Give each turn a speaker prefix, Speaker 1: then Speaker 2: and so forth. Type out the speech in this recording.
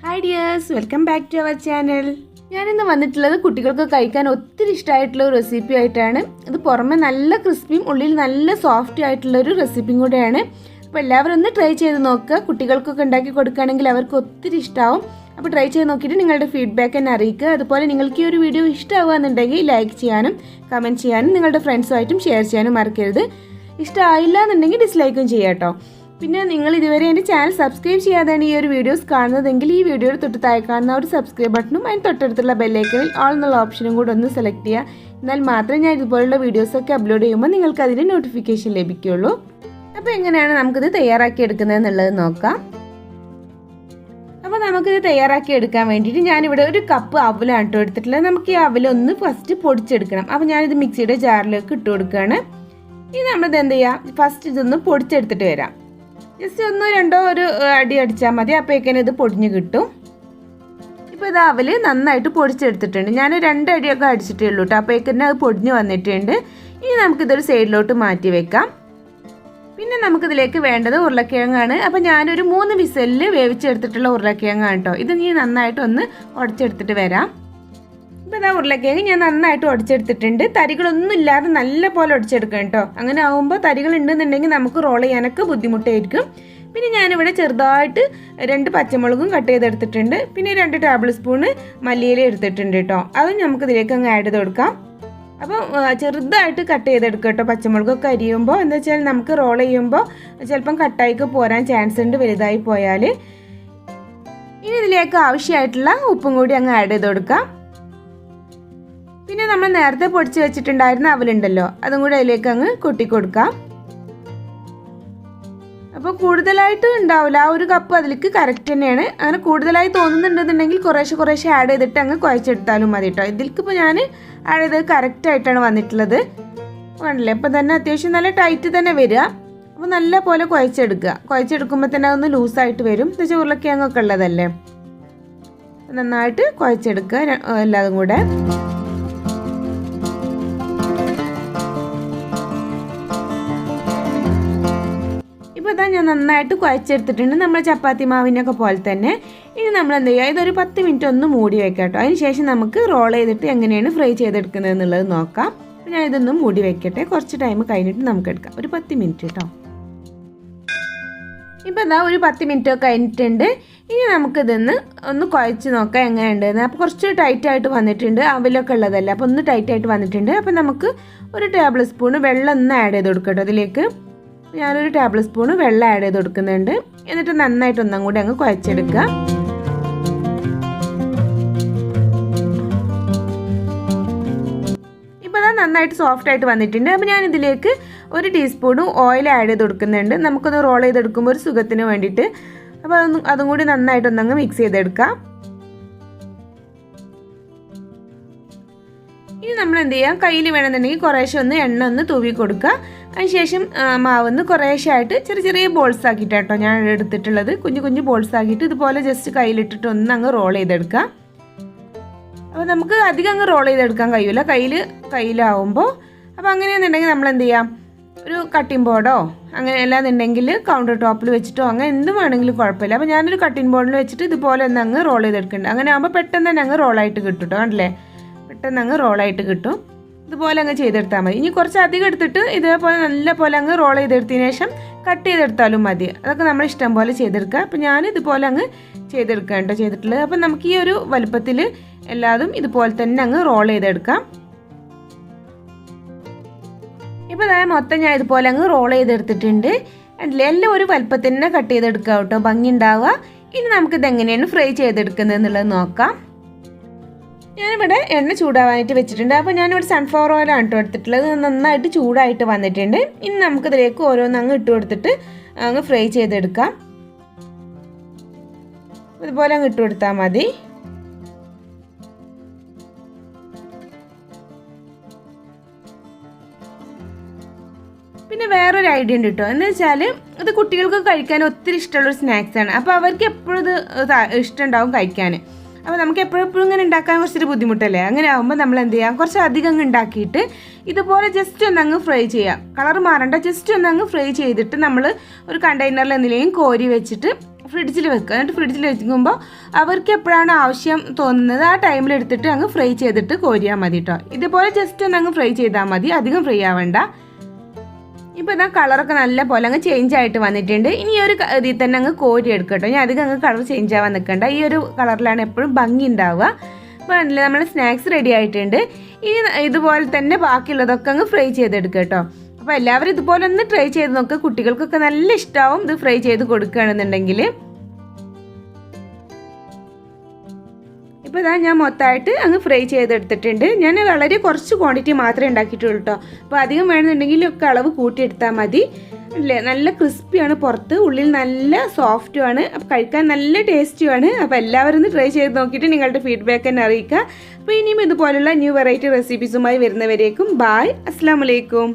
Speaker 1: Hi dears, welcome back to our channel. ഞാനിന്ന് വന്നിട്ടുള്ളത് കുട്ടികൾക്ക് കഴിക്കാൻ ഒത്തിരി ഇഷ്ടമായിട്ടുള്ള ഒരു റെസിപ്പി ആയിട്ടാണ്. ഇത് പുറമെ നല്ല ക്രിസ്പിയും ഉള്ളിൽ നല്ല സോഫ്റ്റ് ആയിട്ടുള്ള ഒരു റെസിപ്പിയും കൂടെയാണ്. അപ്പോൾ എല്ലാവരും ഒന്ന് ട്രൈ ചെയ്ത് നോക്കുക. കുട്ടികൾക്കൊക്കെ ഉണ്ടാക്കി കൊടുക്കുകയാണെങ്കിൽ അവർക്ക് ഒത്തിരി ഇഷ്ടമാവും. അപ്പോൾ ട്രൈ ചെയ്ത് നോക്കിയിട്ട് നിങ്ങളുടെ ഫീഡ്ബാക്ക് എന്നെ അറിയിക്കുക. അതുപോലെ നിങ്ങൾക്ക് ഈ ഒരു വീഡിയോ ഇഷ്ടമാവുകയെന്നുണ്ടെങ്കിൽ ലൈക്ക് ചെയ്യാനും കമൻറ്റ് ചെയ്യാനും നിങ്ങളുടെ ഫ്രണ്ട്സുമായിട്ടും ഷെയർ ചെയ്യാനും മറക്കരുത്. ഇഷ്ടമായില്ല എന്നുണ്ടെങ്കിൽ ഡിസ്ലൈക്കും ചെയ്യാം കേട്ടോ. പിന്നെ നിങ്ങൾ ഇതുവരെ എൻ്റെ ചാനൽ സബ്സ്ക്രൈബ് ചെയ്യാതെയാണ് ഈ ഒരു വീഡിയോസ് കാണുന്നതെങ്കിൽ ഈ വീഡിയോയുടെ തൊട്ട് താഴെ കാണുന്ന ഒരു സബ്സ്ക്രൈബ് ബട്ടണും അതിന് തൊട്ടടുത്തുള്ള ബെല്ലൈക്കണിൽ ഓൾ എന്നുള്ള ഓപ്ഷനും കൂടെ ഒന്ന് സെലക്ട് ചെയ്യുക. എന്നാൽ മാത്രമേ ഞാൻ ഇതുപോലുള്ള വീഡിയോസൊക്കെ അപ്ലോഡ് ചെയ്യുമ്പോൾ നിങ്ങൾക്ക് അതിൻ്റെ നോട്ടിഫിക്കേഷൻ ലഭിക്കുകയുള്ളൂ. അപ്പോൾ എങ്ങനെയാണ് നമുക്കിത് തയ്യാറാക്കി എടുക്കുന്നതെന്നുള്ളത് നോക്കാം. അപ്പോൾ നമുക്കിത് തയ്യാറാക്കി എടുക്കാൻ വേണ്ടിയിട്ട് ഞാനിവിടെ ഒരു കപ്പ് അവലാണ് കേട്ടോ എടുത്തിട്ടുള്ളത്. നമുക്ക് ഈ അവലൊന്ന് ഫസ്റ്റ് പൊടിച്ചെടുക്കണം. അപ്പോൾ ഞാനിത് മിക്സിയുടെ ജാറിലേക്ക് ഇട്ട് കൊടുക്കുകയാണ്. ഇനി നമ്മളിത് എന്ത് ചെയ്യുക, ഫസ്റ്റ് ഇതൊന്ന് പൊടിച്ചെടുത്തിട്ട് വരാം. ജസ്റ്റ് ഒന്നോ രണ്ടോ ഒരു അടി അടിച്ചാൽ മതി, അപ്പോഴേക്കും ഇത് പൊടിഞ്ഞ് കിട്ടും. ഇപ്പോൾ ഇത് അവൽ നന്നായിട്ട് പൊടിച്ചെടുത്തിട്ടുണ്ട്. ഞാൻ 2 അടിയൊക്കെ അടിച്ചിട്ടേ ഉള്ളൂ കേട്ടോ, അപ്പോഴേക്കും അത് പൊടിഞ്ഞ് വന്നിട്ടുണ്ട്. ഇനി നമുക്കിതൊരു സൈഡിലോട്ട് മാറ്റി വെക്കാം. പിന്നെ നമുക്കിതിലേക്ക് വേണ്ടത് ഉരുളക്കിഴങ്ങാണ്. അപ്പോൾ ഞാനൊരു 3 വിസലിൽ വേവിച്ചെടുത്തിട്ടുള്ള ഉരുളക്കിഴങ്ങാണ് കേട്ടോ. ഇത് നീ നന്നായിട്ടൊന്ന് ഉടച്ചെടുത്തിട്ട് വരാം. ഇപ്പോൾ ഇതാ ഉരുളക്കിഴങ്ങ് ഞാൻ നന്നായിട്ട് ഉടച്ചെടുത്തിട്ടുണ്ട്. തരികളൊന്നും ഇല്ലാതെ നല്ല പോലെ ഉടച്ചെടുക്കണം കേട്ടോ. അങ്ങനെ ആകുമ്പോൾ തരികൾ ഉണ്ടെന്നുണ്ടെങ്കിൽ നമുക്ക് റോൾ ചെയ്യാനൊക്കെ ബുദ്ധിമുട്ടായിരിക്കും. പിന്നെ ഞാനിവിടെ ചെറുതായിട്ട് 2 പച്ചമുളകും കട്ട് ചെയ്തെടുത്തിട്ടുണ്ട്. പിന്നെ 2 ടേബിൾ സ്പൂണ് മല്ലിയില എടുത്തിട്ടുണ്ട് കേട്ടോ. അതും നമുക്കിതിലേക്ക് അങ്ങ് ആഡ് ചെയ്ത് കൊടുക്കാം. അപ്പോൾ ചെറുതായിട്ട് കട്ട് ചെയ്തെടുക്കുക കേട്ടോ. പച്ചമുളകൊക്കെ അരിയുമ്പോൾ എന്താ വെച്ചാൽ നമുക്ക് റോൾ ചെയ്യുമ്പോൾ ചിലപ്പം കട്ടായിക്ക് പോരാൻ ചാൻസ് ഉണ്ട്, വലുതായി പോയാൽ. ഇനി ഇതിലേക്ക് ആവശ്യമായിട്ടുള്ള ഉപ്പും കൂടി അങ്ങ് ആഡ് ചെയ്ത് കൊടുക്കാം. പിന്നെ നമ്മൾ നേരത്തെ പൊടിച്ച് വെച്ചിട്ടുണ്ടായിരുന്ന അവലുണ്ടല്ലോ, അതും കൂടി അതിലേക്ക് അങ്ങ് കൊട്ടിക്കൊടുക്കാം. അപ്പോൾ കൂടുതലായിട്ട് ഉണ്ടാവില്ല, ആ ഒരു കപ്പ് അതിലേക്ക് കറക്റ്റ് തന്നെയാണ്. അങ്ങനെ കൂടുതലായി തോന്നുന്നുണ്ടെന്നുണ്ടെങ്കിൽ കുറേശ്ശെ ആഡ് ചെയ്തിട്ട് അങ്ങ് കുഴച്ചെടുത്താലും മതി കേട്ടോ. ഇതിലേക്ക് ഇപ്പോൾ ഞാൻ ആഡ് ചെയ്തത് കറക്റ്റായിട്ടാണ് വന്നിട്ടുള്ളത്. വേണ്ടല്ലേ, അപ്പോൾ തന്നെ അത്യാവശ്യം നല്ല ടൈറ്റ് തന്നെ വരിക. അപ്പോൾ നല്ല പോലെ കുഴച്ചെടുക്കുമ്പോൾ തന്നെ അതൊന്ന് ലൂസായിട്ട് വരും. എന്ന് വെച്ചാൽ ഉരുളക്കിഴങ്ങൊക്കെ ഉള്ളതല്ലേ. നന്നായിട്ട് കുഴച്ചെടുക്കുക എല്ലാതും കൂടെ. ഇപ്പോൾ ഇതാ ഞാൻ നന്നായിട്ട് കുഴച്ചെടുത്തിട്ടുണ്ട്, നമ്മൾ ചപ്പാത്തി മാവിനൊക്കെ പോലെ തന്നെ. ഇനി നമ്മൾ എന്ത് ചെയ്യുക, ഇതൊരു 10 മിനിറ്റ് ഒന്ന് മൂടി വെക്കാം കേട്ടോ. അതിന് ശേഷം നമുക്ക് റോൾ ചെയ്തിട്ട് എങ്ങനെയാണ് ഫ്രൈ ചെയ്തെടുക്കുന്നത് എന്നുള്ളത് നോക്കാം. അപ്പോൾ ഞാൻ ഇതൊന്ന് മൂടി വെക്കട്ടെ. കുറച്ച് ടൈം കഴിഞ്ഞിട്ട് നമുക്ക് എടുക്കാം, ഒരു 10 മിനിറ്റ് കേട്ടോ. ഇപ്പോൾ ഇതാ ഒരു 10 മിനിറ്റ് ഒക്കെ കഴിഞ്ഞിട്ടുണ്ട്. ഇനി നമുക്കിതൊന്ന് കുഴച്ച് നോക്കാം എങ്ങനെയുണ്ടെന്ന്. അപ്പോൾ കുറച്ച് ടൈറ്റായിട്ട് വന്നിട്ടുണ്ട്, അവലൊക്കെ ഉള്ളതല്ലേ, അപ്പോൾ ഒന്ന് ടൈറ്റായിട്ട് വന്നിട്ടുണ്ട്. അപ്പോൾ നമുക്ക് ഒരു ടേബിൾ സ്പൂണ് വെള്ളം ഒന്ന് ആഡ് ചെയ്ത് കൊടുക്കട്ടോ. അതിലേക്ക് ഞാനൊരു ടേബിൾ സ്പൂണ് വെള്ളം ആഡ് ചെയ്ത് കൊടുക്കുന്നുണ്ട്. എന്നിട്ട് നന്നായിട്ട് ഒന്നും കൂടി അങ്ങ് കുഴച്ചെടുക്കുക. ഇപ്പോൾ അത് നന്നായിട്ട് സോഫ്റ്റ് ആയിട്ട് വന്നിട്ടുണ്ട്. അപ്പോൾ ഞാൻ ഇതിലേക്ക് 1 ടീസ്പൂണ് ഓയിൽ ആഡ് ചെയ്ത് കൊടുക്കുന്നുണ്ട്. നമുക്കൊന്ന് റോൾ ചെയ്തെടുക്കുമ്പോൾ ഒരു സുഖത്തിന് വേണ്ടിയിട്ട്. അപ്പോൾ അതും കൂടി നന്നായിട്ട് ഒന്നങ്ങ് മിക്സ് ചെയ്തെടുക്കാം. ഇനി നമ്മൾ എന്ത് ചെയ്യാം, കയ്യിൽ വേണമെന്നുണ്ടെങ്കിൽ കുറേശ്ശെ ഒന്ന് എണ്ണ ഒന്ന് തൂവി കൊടുക്കുക. അതിനുശേഷം മാവൊന്ന് കുറേശ്ശെ ആയിട്ട് ചെറിയ ബോൾസ് ആക്കിയിട്ട് കേട്ടോ ഞാൻ എടുത്തിട്ടുള്ളത്. കുഞ്ഞു ബോൾസ് ആക്കിയിട്ട് ഇതുപോലെ ജസ്റ്റ് കയ്യിലിട്ടിട്ട് ഒന്ന് അങ്ങ് റോൾ ചെയ്തെടുക്കുക. അപ്പോൾ നമുക്ക് അധികം അങ്ങ് റോൾ ചെയ്തെടുക്കാൻ കഴിയില്ല കയ്യിലാവുമ്പോൾ. അപ്പോൾ അങ്ങനെയാണെന്നുണ്ടെങ്കിൽ നമ്മൾ എന്ത് ചെയ്യാം, ഒരു കട്ടിംഗ് ബോർഡോ അങ്ങനെ അല്ലാന്നുണ്ടെങ്കിൽ കൗണ്ടർ ടോപ്പിൽ വെച്ചിട്ടോ അങ്ങനെ എന്തും വേണമെങ്കിലും കുഴപ്പമില്ല. അപ്പോൾ ഞാനൊരു കട്ടിംഗ് ബോർഡിൽ വെച്ചിട്ട് ഇതുപോലെ ഒന്ന് അങ്ങ് റോൾ ചെയ്തെടുക്കുന്നുണ്ട്. അങ്ങനെ ആകുമ്പോൾ പെട്ടെന്ന് തന്നെ അങ്ങ് റോളായിട്ട് കിട്ടും കേട്ടോ. കണ്ടില്ലേ, പെട്ടെന്ന് അങ്ങ് റോളായിട്ട് കിട്ടും. ഇതുപോലെ അങ്ങ് ചെയ്തെടുത്താൽ മതി. ഇനി കുറച്ച് അധികം എടുത്തിട്ട് ഇതേപോലെ നല്ല പോലെ അങ്ങ് റോൾ ചെയ്തെടുത്തതിന് ശേഷം കട്ട് ചെയ്തെടുത്താലും മതി. അതൊക്കെ നമ്മൾ ഇഷ്ടം പോലെ ചെയ്തെടുക്കുക. അപ്പോൾ ഞാൻ ഇതുപോലെ അങ്ങ് ചെയ്തെടുക്കുക കേട്ടോ ചെയ്തിട്ടുള്ളത്. അപ്പോൾ നമുക്ക് ഈ ഒരു വലുപ്പത്തിൽ എല്ലാതും ഇതുപോലെ തന്നെ അങ്ങ് റോൾ ചെയ്തെടുക്കാം. ഇപ്പോൾ അതായത് മൊത്തം ഞാൻ ഇതുപോലെ അങ്ങ് റോൾ ചെയ്തെടുത്തിട്ടുണ്ട്. എല്ലാം ഒരു വലുപ്പത്തിൽ തന്നെ കട്ട് ചെയ്തെടുക്കുക കേട്ടോ, ഭംഗി ഉണ്ടാവുക. ഇനി നമുക്കിത് എങ്ങനെയാണ് ഫ്രൈ ചെയ്തെടുക്കുന്നത് എന്നുള്ളത് നോക്കാം. ഞാനിവിടെ എണ്ണ ചൂടാവാനായിട്ട് വെച്ചിട്ടുണ്ട്. അപ്പോൾ ഞാനിവിടെ സൺഫ്ലവർ ഓയിലാണ് കേട്ടോ എടുത്തിട്ടുള്ളത്. നന്നായിട്ട് ചൂടായിട്ട് വന്നിട്ടുണ്ട്. ഇനി നമുക്കിതിലേക്ക് ഓരോന്ന് അങ്ങ് ഇട്ട് കൊടുത്തിട്ട് അങ്ങ് ഫ്രൈ ചെയ്തെടുക്കാം. ഇതുപോലെ അങ്ങ് ഇട്ട് കൊടുത്താൽ മതി. പിന്നെ വേറൊരു ഐഡിയ ഉണ്ട് കേട്ടോ, എന്ന് വെച്ചാൽ ഇത് കുട്ടികൾക്ക് കഴിക്കാൻ ഒത്തിരി ഇഷ്ടമുള്ളൊരു സ്നാക്സാണ്. അപ്പോൾ അവർക്ക് എപ്പോഴും ഇത് ഇഷ്ടമുണ്ടാവും കഴിക്കാൻ. അപ്പോൾ നമുക്ക് എപ്പോഴും ഇങ്ങനെ ഉണ്ടാക്കാൻ കുറച്ചൊരു ബുദ്ധിമുട്ടല്ലേ. അങ്ങനെ ആകുമ്പോൾ നമ്മൾ എന്ത് ചെയ്യാം, കുറച്ച് അധികം അങ്ങ് ഉണ്ടാക്കിയിട്ട് ഇതുപോലെ ജസ്റ്റ് ഒന്നങ്ങ് ഫ്രൈ ചെയ്യാം. കളർ മാറണ്ട, ജസ്റ്റ് ഒന്നങ്ങ് ഫ്രൈ ചെയ്തിട്ട് നമ്മൾ ഒരു കണ്ടെയ്നറിൽ എന്തെങ്കിലും കോരി വെച്ചിട്ട് ഫ്രിഡ്ജിൽ വെക്കുക. എന്നിട്ട് ഫ്രിഡ്ജിൽ വെക്കുമ്പോൾ അവർക്ക് എപ്പോഴാണ് ആവശ്യം തോന്നുന്നത് ആ ടൈമിൽ എടുത്തിട്ട് അങ്ങ് ഫ്രൈ ചെയ്തിട്ട് കോരിയാൽ മതി കേട്ടോ. ഇതുപോലെ ജസ്റ്റ് ഒന്ന് അങ്ങ് ഫ്രൈ ചെയ്താൽ മതി, അധികം ഫ്രൈ ആവേണ്ട. ഇപ്പോൾ ഇതാ കളറൊക്കെ നല്ല പോലെ അങ്ങ് ചേഞ്ച് ആയിട്ട് വന്നിട്ടുണ്ട്. ഇനി ഈ ഒരു ഇതിൽ തന്നെ അങ്ങ് കോരി എടുക്കുക കേട്ടോ. ഞാൻ അധികം അങ്ങ് കളർ ചേഞ്ച് ആവാൻ നിൽക്കണ്ട. ഈ ഒരു കളറിലാണ് എപ്പോഴും ഭംഗി ഉണ്ടാവുക. അപ്പോൾ കണ്ടില്ലേ നമ്മുടെ സ്നാക്സ് റെഡി ആയിട്ടുണ്ട്. ഇനി ഇതുപോലെ തന്നെ ബാക്കിയുള്ളതൊക്കെ അങ്ങ് ഫ്രൈ ചെയ്തെടുക്കുക കേട്ടോ. അപ്പോൾ എല്ലാവരും ഇതുപോലെ ഒന്ന് ട്രൈ ചെയ്ത് നോക്കുക. കുട്ടികൾക്കൊക്കെ നല്ല ഇഷ്ടമാവും ഇത് ഫ്രൈ ചെയ്ത് കൊടുക്കുകയാണെന്നുണ്ടെങ്കിൽ. ഇപ്പോൾ ഇതാ ഞാൻ മൊത്തമായിട്ട് അങ്ങ് ഫ്രൈ ചെയ്തെടുത്തിട്ടുണ്ട്. ഞാൻ വളരെ കുറച്ച് ക്വാണ്ടിറ്റി മാത്രമേ ഉണ്ടാക്കിയിട്ടുള്ളൂ കേട്ടോ. അപ്പോൾ അധികം വേണമെന്നുണ്ടെങ്കിൽ ഒക്കെ അളവ് കൂട്ടിയെടുത്താൽ മതി. അല്ലേ, നല്ല ക്രിസ്പിയാണ് പുറത്ത്, ഉള്ളിൽ നല്ല സോഫ്റ്റുമാണ്. അപ്പോൾ കഴിക്കാൻ നല്ല ടേസ്റ്റുമാണ്. അപ്പോൾ എല്ലാവരും ഒന്ന് ട്രൈ ചെയ്ത് നോക്കിയിട്ട് നിങ്ങളുടെ ഫീഡ്ബാക്ക് തന്നെ അറിയിക്കുക. അപ്പോൾ ഇനിയും ഇതുപോലുള്ള ന്യൂ വെറൈറ്റി റെസിപ്പീസുമായി വരുന്നവരേക്കും ബായ്, അസ്സലാമു അലൈക്കും.